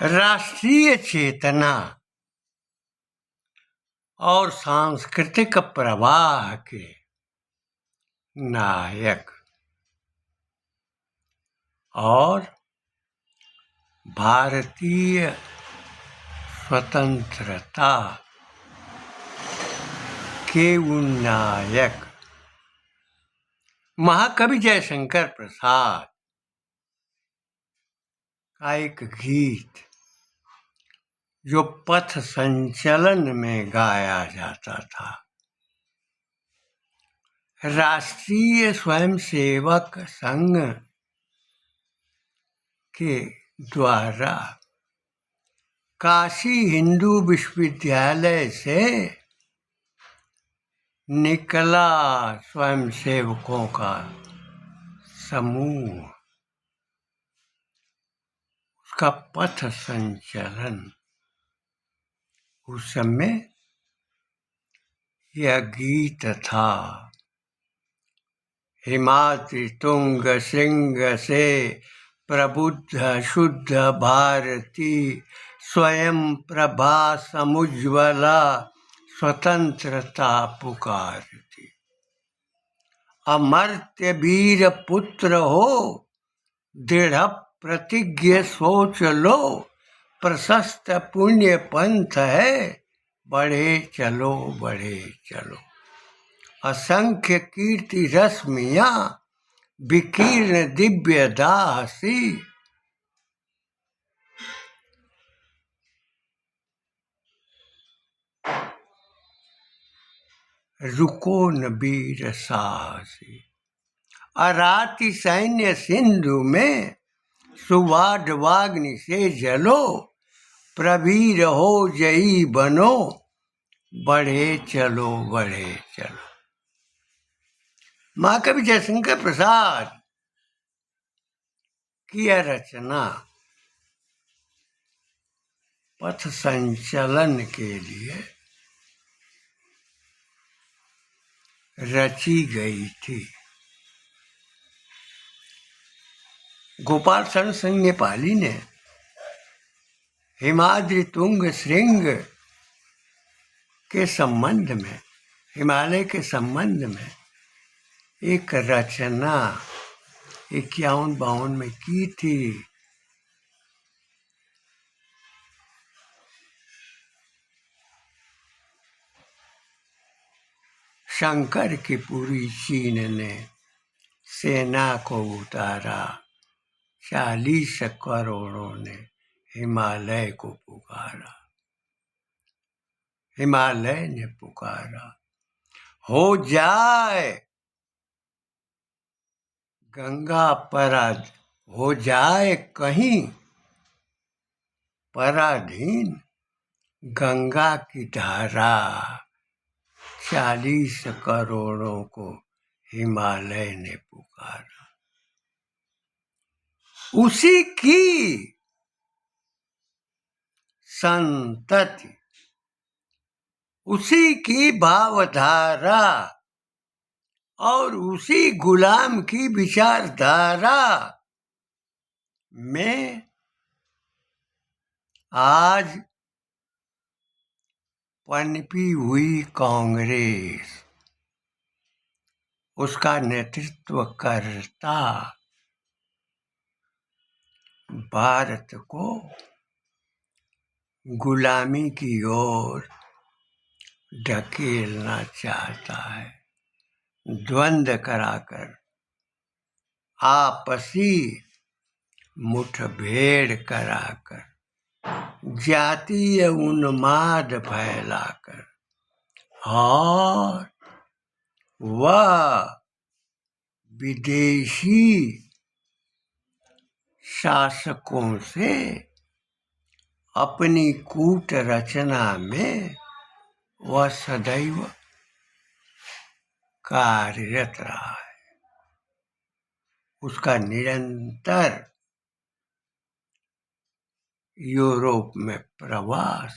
राष्ट्रीय चेतना और सांस्कृतिक प्रवाह के नायक और भारतीय स्वतंत्रता के उन्नायक महाकवि जयशंकर प्रसाद का एक गीत जो पथ संचलन में गाया जाता था, राष्ट्रीय स्वयंसेवक संघ के द्वारा काशी हिंदू विश्वविद्यालय से निकला स्वयंसेवकों का समूह, उसका पथ संचलन, उस समय यह गीत था। हिमाद्रि तुंग श्रृंग से प्रबुद्ध शुद्ध भारती, स्वयं प्रभा समुज्ज्वला स्वतंत्रता पुकारती। अमर्त्य वीर पुत्र हो, दृढ़ प्रतिज्ञ सोच लो, प्रशस्त पुण्य पंथ है, बढ़े चलो बढ़े चलो। असंख्य कीर्ति रश्मियां विकीर्ण दिव्य दासी, रुको न वीर साहसी। अराति सैन्य सिंधु में सुवाड्वाग्नि से जलो, प्रवीर हो जयी बनो, बढ़े चलो बढ़े चलो। महाकवि जयशंकर प्रसाद की यह रचना पथ संचलन के लिए रची गई थी। गोपाल शरण सिंह नेपाली ने हिमाद्रि तुंग श्रृंग के संबंध में, हिमालय के संबंध में एक रचना 51-52 में की थी। शंकर की पूरी चीन ने सेना को उतारा, 40 करोड़ों ने हिमालय को पुकारा। हिमालय ने पुकारा, हो जाए गंगा पराध, हो जाए कहीं पराधीन गंगा की धारा, 40 करोड़ों को हिमालय ने पुकारा। उसी की संतति, उसी की भावधारा और उसी गुलाम की विचारधारा में आज पनपी हुई कांग्रेस, उसका नेतृत्व करता भारत को गुलामी की ओर ढकेलना चाहता है। द्वंद्व कराकर, आपसी मुठभेड़ कराकर, जातीय उन्माद फैलाकर और वह विदेशी शासकों से अपनी कूट रचना में वह सदैव कार्यरत रहा है। उसका निरंतर यूरोप में प्रवास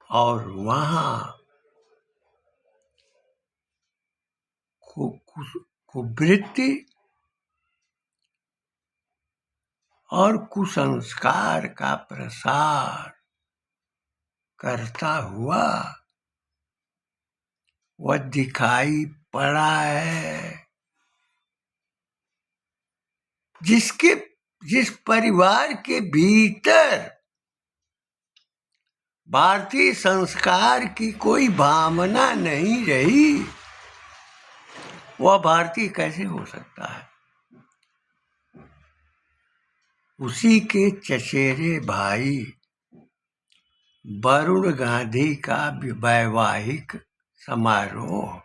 और वहाँ कुवृत्ति और कुसंस्कार का प्रसार करता हुआ वह दिखाई पड़ा है। जिस परिवार के भीतर भारतीय संस्कार की कोई भावना नहीं रही, वह भारतीय कैसे हो सकता है? उसी के चचेरे भाई वरुण गांधी का वैवाहिक समारोह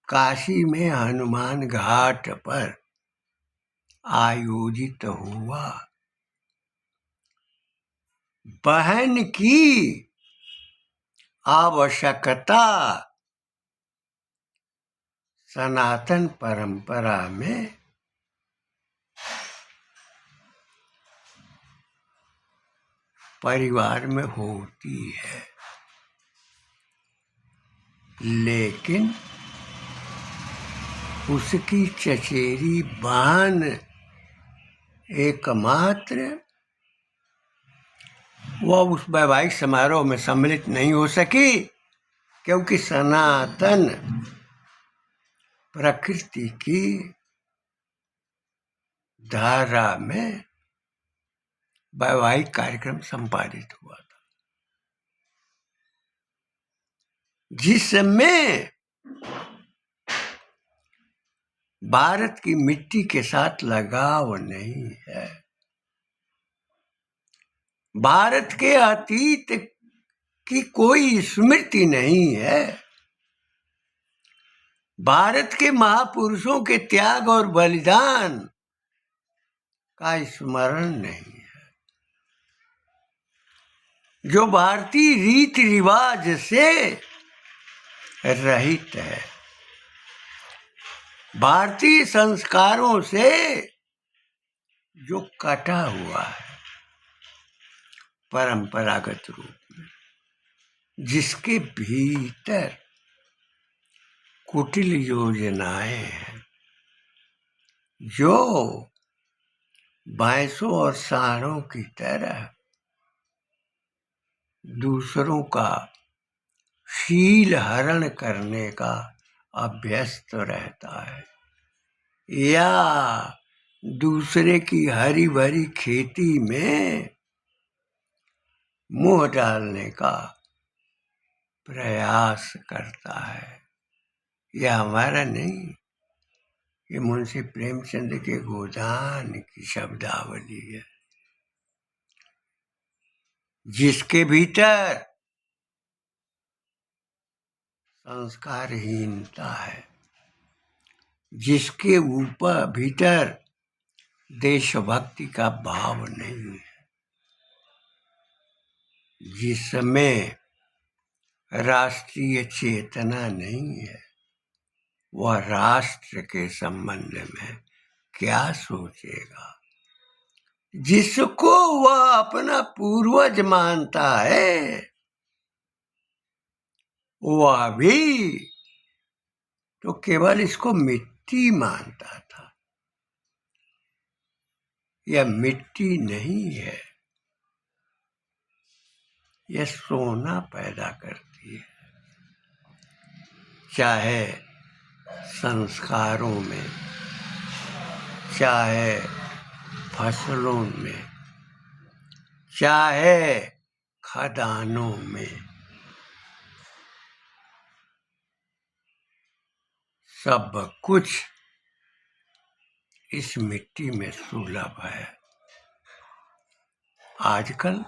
काशी में हनुमान घाट पर आयोजित हुआ। बहन की आवश्यकता सनातन परंपरा में परिवार में होती है, लेकिन उसकी चचेरी बहन एकमात्र वह उस वैवाहिक समारोह में सम्मिलित नहीं हो सकी, क्योंकि सनातन प्रकृति की धारा में वैवाहिक कार्यक्रम संपादित हुआ था, जिसमें भारत की मिट्टी के साथ लगाव नहीं है। भारत के अतीत की कोई स्मृति नहीं है। भारत के महापुरुषों के त्याग और बलिदान का स्मरण नहीं है। जो भारतीय रीति रिवाज से रहित है, भारतीय संस्कारों से जो कटा हुआ है परंपरागत रूप में, जिसके भीतर कुटिल योजनाएं हैं, जो भैंसों और सांडों की तरह दूसरों का शील हरण करने का अभ्यस्त रहता है, या दूसरे की हरी भरी खेती में मुंह डालने का प्रयास करता है। यह हमारा नहीं, ये मुंशी प्रेमचंद के गोदान की शब्दावली है, जिसके भीतर संस्कारहीनता है, जिसके ऊपर भीतर देशभक्ति का भाव नहीं है, जिसमें राष्ट्रीय चेतना नहीं है, वह राष्ट्र के संबंध में क्या सोचेगा? जिसको वह अपना पूर्वज मानता है, वह भी तो केवल इसको मिट्टी मानता था। यह मिट्टी नहीं है, यह सोना पैदा करती है, चाहे संस्कारों में, चाहे फसलों में, चाहे खदानों में। सब कुछ इस मिट्टी में सुलभ है। आजकल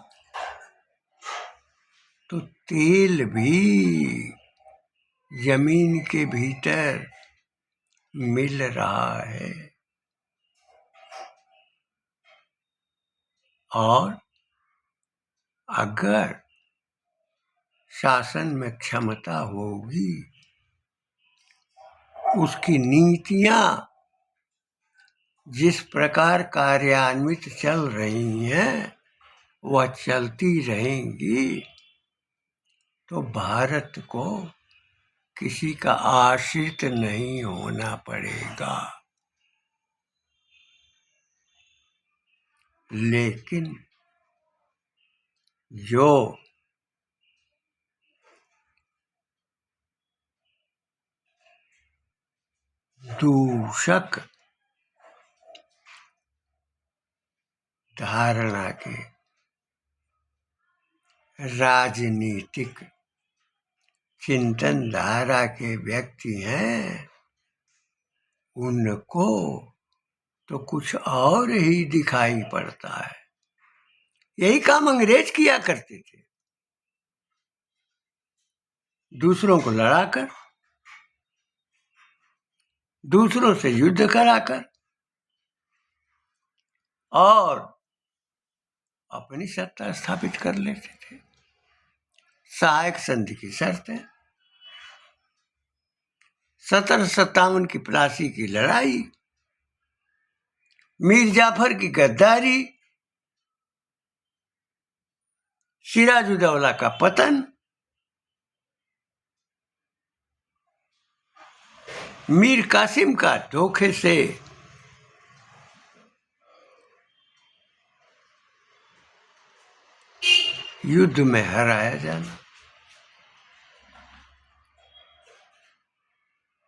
तो तेल भी जमीन के भीतर मिल रहा है, और अगर शासन में क्षमता होगी, उसकी नीतियां जिस प्रकार कार्यान्वित चल रही हैं, वह चलती रहेंगी, तो भारत को किसी का आश्रित नहीं होना पड़ेगा। लेकिन जो दूषक धारणा के राजनीतिक चिंतन धारा के व्यक्ति हैं, उनको तो कुछ और ही दिखाई पड़ता है। यही काम अंग्रेज किया करते थे, दूसरों को लड़ाकर, दूसरों से युद्ध कराकर और अपनी सत्ता स्थापित कर लेते थे। सहायक संधि की शर्तें, 1757 की प्लासी की लड़ाई, मीर जाफर की गद्दारी, सिराजुद्दौला का पतन, मीर कासिम का धोखे से युद्ध में हराया जाना,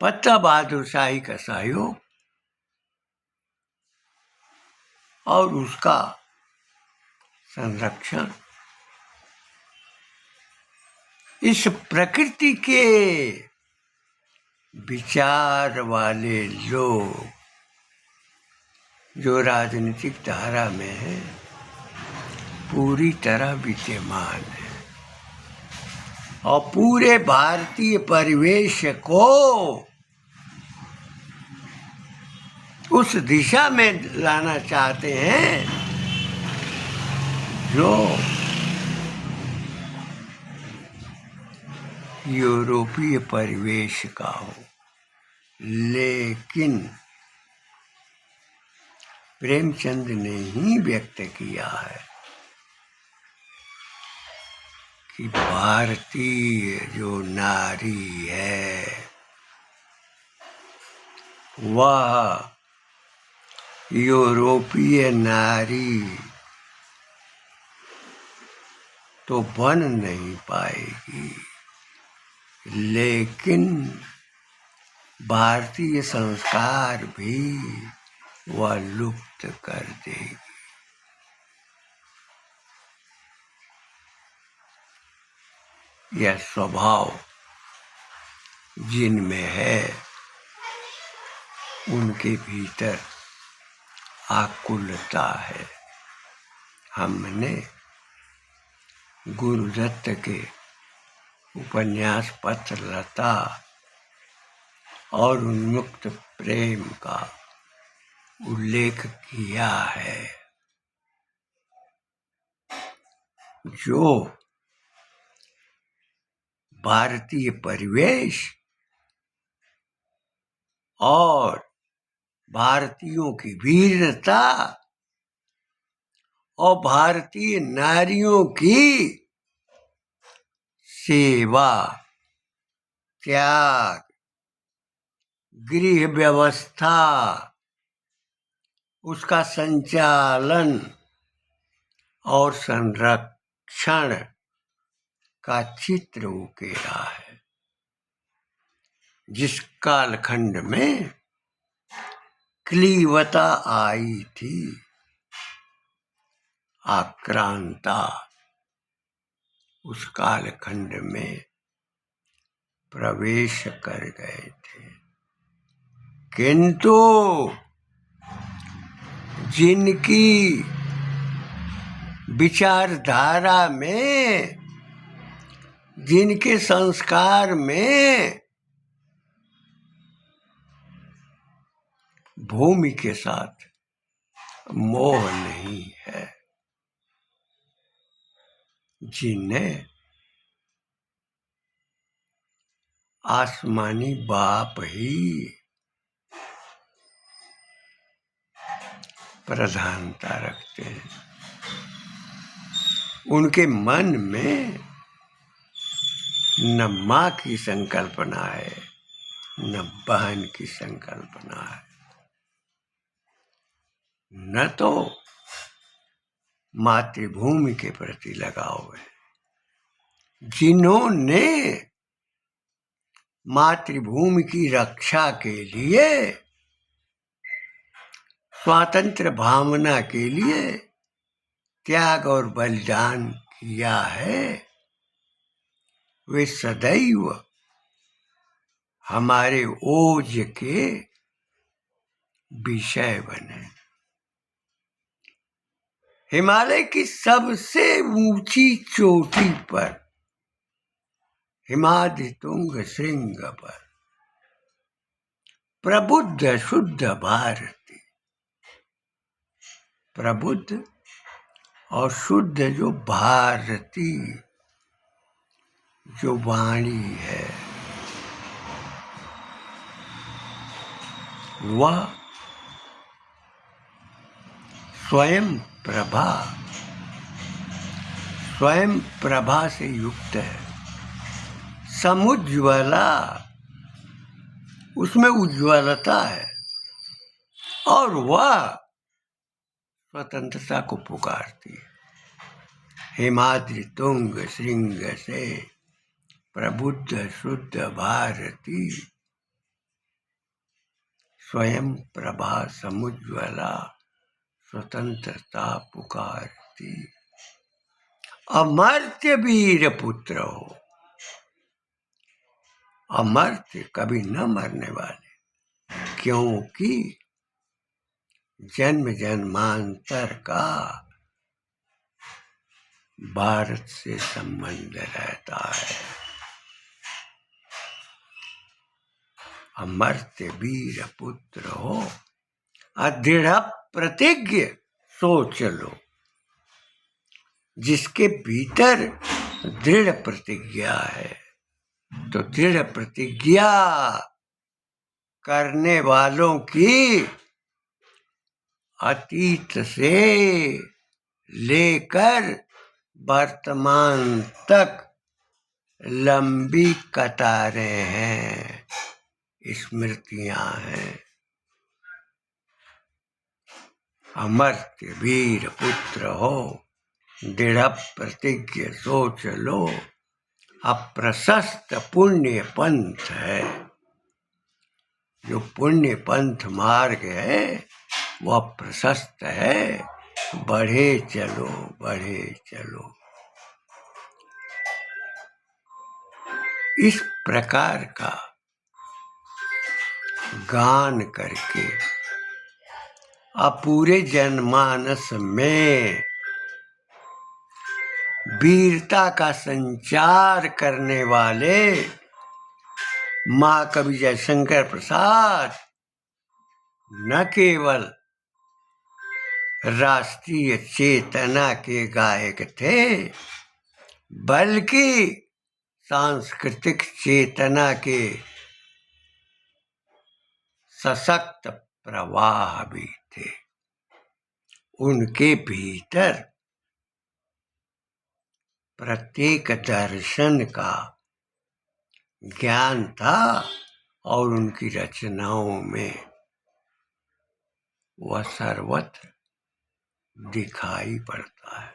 पत्ता बहादुर शाही का सहयोग और उसका संरक्षण, इस प्रकृति के विचार वाले लोग जो राजनीतिक धारा में है, पूरी तरह विद्यमान है और पूरे भारतीय परिवेश को उस दिशा में लाना चाहते हैं जो यूरोपीय परिवेश का हो। लेकिन प्रेमचंद ने ही व्यक्त किया है कि भारतीय जो नारी है वह यूरोपीय नारी तो बन नहीं पाएगी, लेकिन भारतीय संस्कार भी वह लुप्त कर देगी। यह स्वभाव जिनमें है उनके भीतर आकुलता है। हमने गुरुदत्त के उपन्यास पत्रलता और उन्मुक्त प्रेम का उल्लेख किया है, जो भारतीय परिवेश और भारतीयों की वीरता और भारतीय नारियों की सेवा, त्याग, गृह व्यवस्था, उसका संचालन और संरक्षण का चित्र उकेरा है। जिस कालखंड में क्लीवता आई थी, आक्रांता उस कालखंड में प्रवेश कर गए थे, किंतु जिनकी विचारधारा में, जिनके संस्कार में भूमि के साथ मोह नहीं है, जिन्हें आसमानी बाप ही प्रधानता रखते हैं, उनके मन में न माँ की संकल्पना है, न बहन की संकल्पना है, न तो मातृभूमि के प्रति लगाव है, जिन्होंने मातृभूमि की रक्षा के लिए, स्वातंत्र भावना के लिए त्याग और बलिदान किया है, वे सदैव हमारे ओज के विषय बने। हिमालय की सबसे ऊंची चोटी पर, हिमाद्रि तुंग श्रृंग पर, प्रबुद्ध शुद्ध भारती, प्रबुद्ध और शुद्ध जो भारती जो वाणी है, वह स्वयं प्रभा से युक्त है, समुज्ज्वला, उसमें उज्ज्वलता है, और वह स्वतंत्रता को पुकारती है। हिमाद्रि तुंग श्रृंग से प्रबुद्ध शुद्ध भारती, स्वयं प्रभा समुज्ज्वला, स्वतंत्रता पुकारती। अमर्त्य वीर पुत्र हो, अमर्त्य कभी न मरने वाले, क्योंकि जन्म जन्मांतर का भारत से संबंध रहता है। अमर्त्य वीर पुत्र हो, दृढ़ प्रतिज्ञ सोच लो, जिसके भीतर दृढ़ प्रतिज्ञा है, तो दृढ़ प्रतिज्ञा करने वालों की अतीत से लेकर वर्तमान तक लंबी कतारें हैं, स्मृतियां हैं। अमर्त्य वीर पुत्र हो, दृढ़ प्रतिज्ञ सोच लो, अप्रशस्त पुण्य पंथ है, जो पुण्य पंथ मार्ग है वह प्रशस्त है, बढ़े चलो बढ़े चलो। इस प्रकार का गान करके अपूरे जनमानस में वीरता का संचार करने वाले महाकवि जयशंकर प्रसाद न केवल राष्ट्रीय चेतना के गायक थे, बल्कि सांस्कृतिक चेतना के सशक्त प्रवाह भी थे। उनके भीतर प्रत्येक दर्शन का ज्ञान था, और उनकी रचनाओं में वह सर्वत्र दिखाई पड़ता है।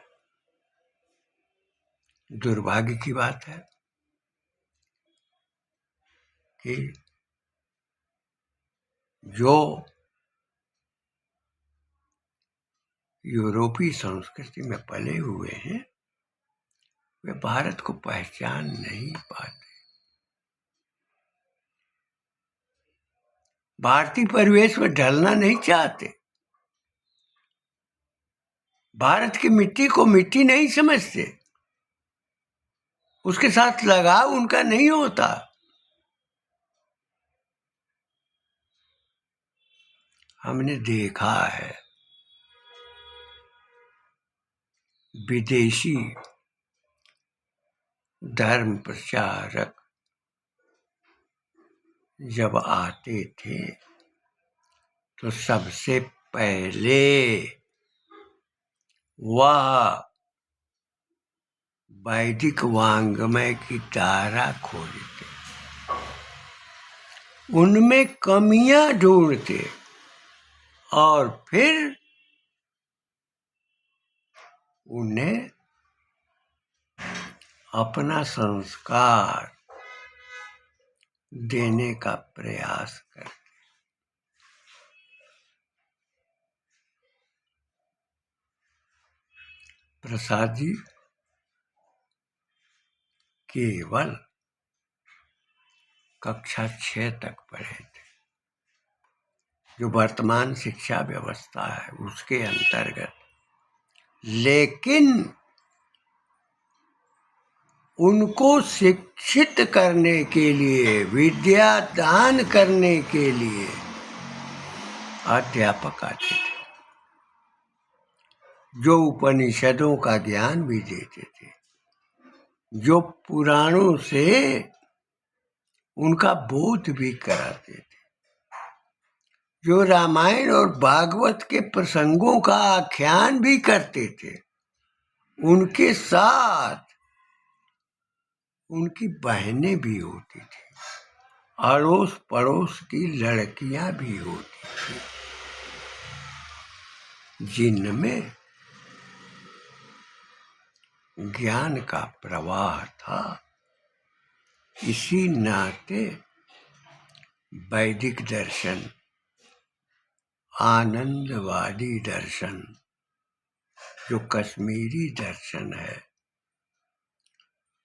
दुर्भाग्य की बात है कि जो यूरोपीय संस्कृति में पले हुए हैं, वे भारत को पहचान नहीं पाते। भारतीय परिवेश में ढलना नहीं चाहते, भारत की मिट्टी को मिट्टी नहीं समझते, उसके साथ लगाव उनका नहीं होता। हमने देखा है विदेशी धर्म प्रचारक जब आते थे तो सबसे पहले वह वैदिक वांग्मय की धारा खोलते, उनमें कमियां ढूंढते, और फिर उन्हें अपना संस्कार देने का प्रयास कर। प्रसाद जी केवल कक्षा 6 तक पढ़े थे, जो वर्तमान शिक्षा व्यवस्था है उसके अंतर्गत, लेकिन उनको शिक्षित करने के लिए, विद्या दान करने के लिए अध्यापक आते थे, जो उपनिषदों का ज्ञान भी देते थे, जो पुराणों से उनका बोध भी कराते थे, जो रामायण और भागवत के प्रसंगों का आख्यान भी करते थे। उनके साथ उनकी बहनें भी होती थी, अड़ोस पड़ोस की लड़कियां भी होती थी, जिनमें ज्ञान का प्रवाह था। इसी नाते वैदिक दर्शन, आनंदवादी दर्शन, जो कश्मीरी दर्शन है,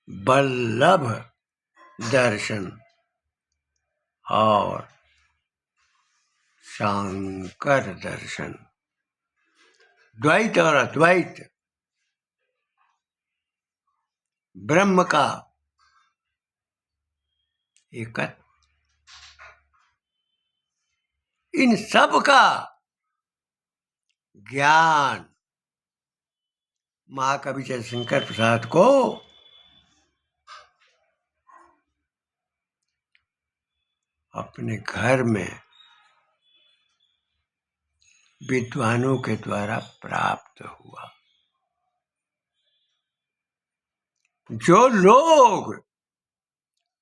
वल्लभ दर्शन और शांकर दर्शन, द्वैत और अद्वैत, ब्रह्म का एकत्व, इन सब का ज्ञान महाकवि जयशंकर प्रसाद को अपने घर में विद्वानों के द्वारा प्राप्त हुआ। जो लोग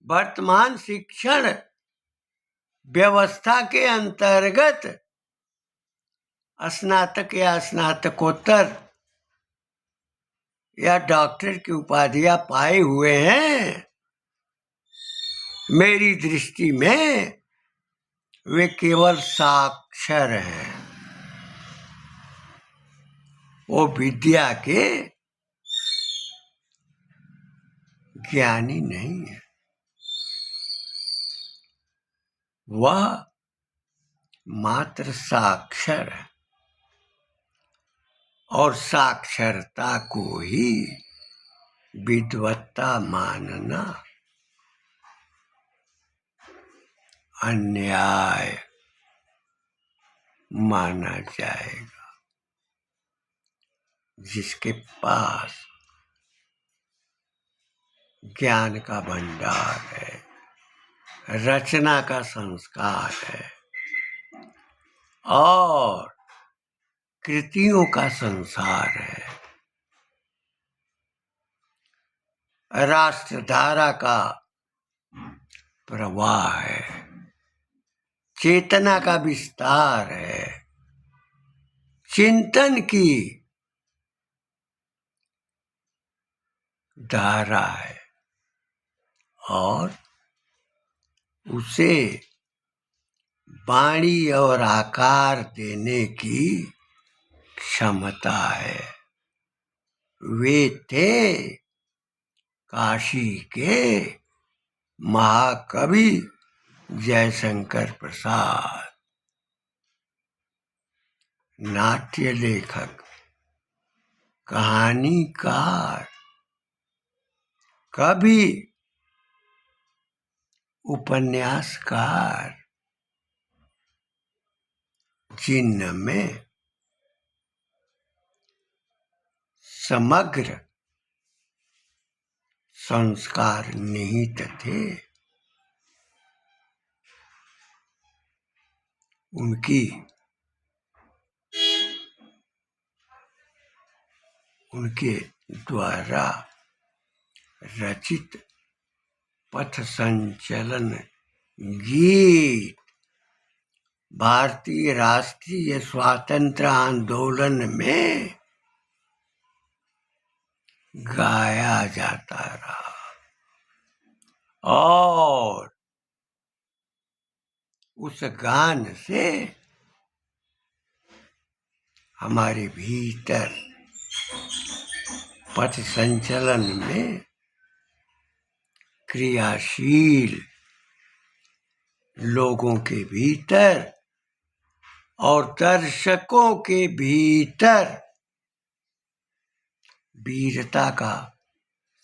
वर्तमान शिक्षण व्यवस्था के अंतर्गत स्नातक या स्नातकोत्तर या डॉक्टर की उपाधियां पाए हुए हैं, मेरी दृष्टि में वे केवल साक्षर हैं, वो विद्या के ज्ञानी नहीं है। वह मात्र साक्षर है, और साक्षरता को ही विद्वत्ता मानना अन्याय माना जाएगा। जिसके पास ज्ञान का भंडार है, रचना का संस्कार है और कृतियों का संसार है, राष्ट्रधारा का प्रवाह है, चेतना का विस्तार है, चिंतन की धारा है, और उसे वाणी और आकार देने की क्षमता है। वे थे काशी के महाकवि जयशंकर प्रसाद, नाट्य लेखक, कहानीकार, कवि, उपन्यासकार, जिनमें समग्र संस्कार निहित थे। उनके द्वारा रचित पथ संचलन गीत भारतीय राष्ट्रीय स्वातंत्र आंदोलन में गाया जाता रहा और उस गान से हमारे भीतर पथ संचलन में क्रियाशील लोगों के भीतर और दर्शकों के भीतर वीरता का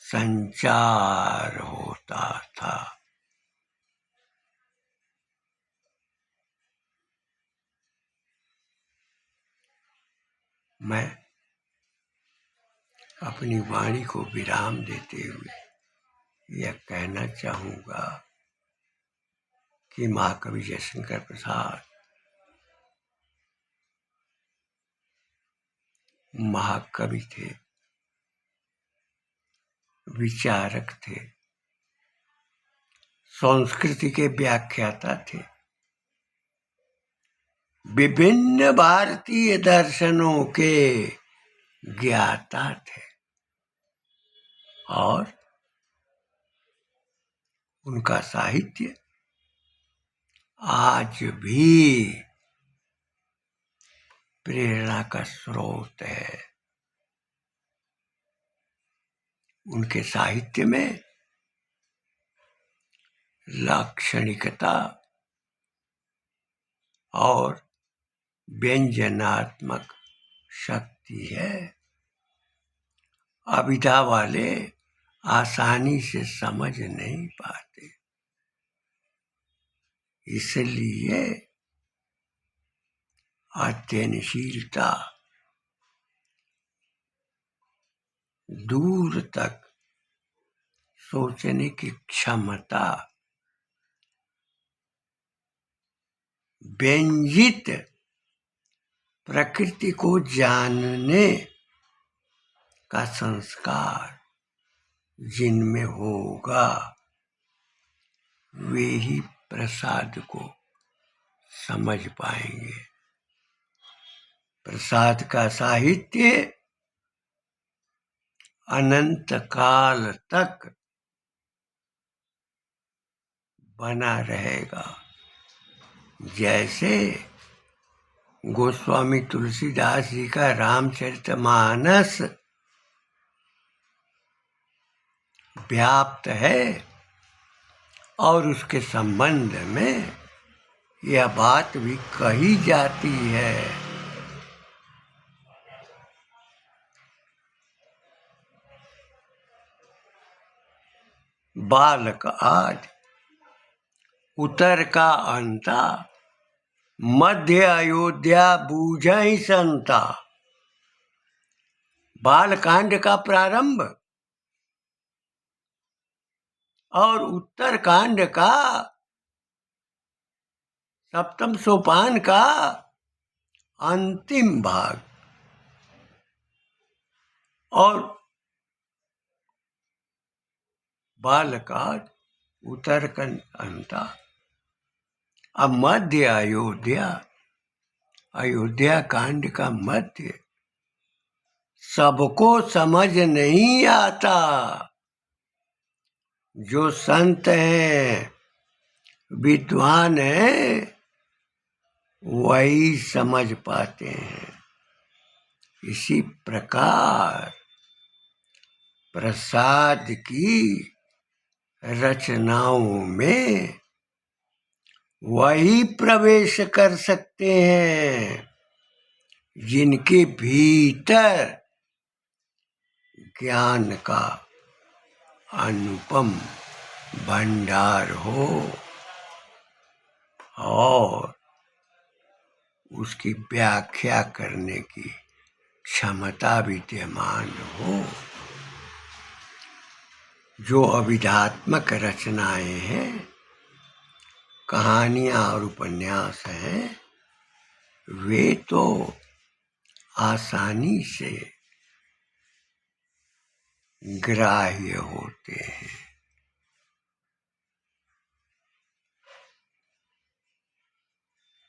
संचार होता था। मैं अपनी वाणी को विराम देते हुए यह कहना चाहूँगा कि महाकवि जयशंकर प्रसाद महाकवि थे, विचारक थे, संस्कृति के व्याख्याता थे, विभिन्न भारतीय दर्शनों के ज्ञाता थे और उनका साहित्य आज भी प्रेरणा का स्रोत है। उनके साहित्य में लाक्षणिकता और व्यंजनात्मक शक्ति है। अभिधा वाले आसानी से समझ नहीं पाते, इसलिए अध्ययनशीलता, दूर तक सोचने की क्षमता, व्यंजित प्रकृति को जानने का संस्कार जिनमें होगा वे ही प्रसाद को समझ पाएंगे। प्रसाद का साहित्य अनंत काल तक बना रहेगा। जैसे गोस्वामी तुलसीदास जी का रामचरितमानस व्याप्त है और उसके संबंध में यह बात भी कही जाती है। बालक आज उतर का अंता, मध्य अयोध्या बूझहि संता। बालकांड का प्रारंभ और उत्तरकांड का सप्तम सोपान का अंतिम भाग और बालकांड उत्तरकांड अंता। अब मध्य अयोध्या, अयोध्या कांड का मध्य सबको समझ नहीं आता। जो संत हैं, विद्वान हैं, वही समझ पाते हैं। इसी प्रकार प्रसाद की रचनाओं में वही प्रवेश कर सकते हैं जिनके भीतर ज्ञान का अनुपम भंडार हो और उसकी व्याख्या करने की क्षमता विद्यमान हो। जो अभिधात्मक रचनाएं हैं, कहानियां और उपन्यास हैं, वे तो आसानी से ग्राह्य होते हैं।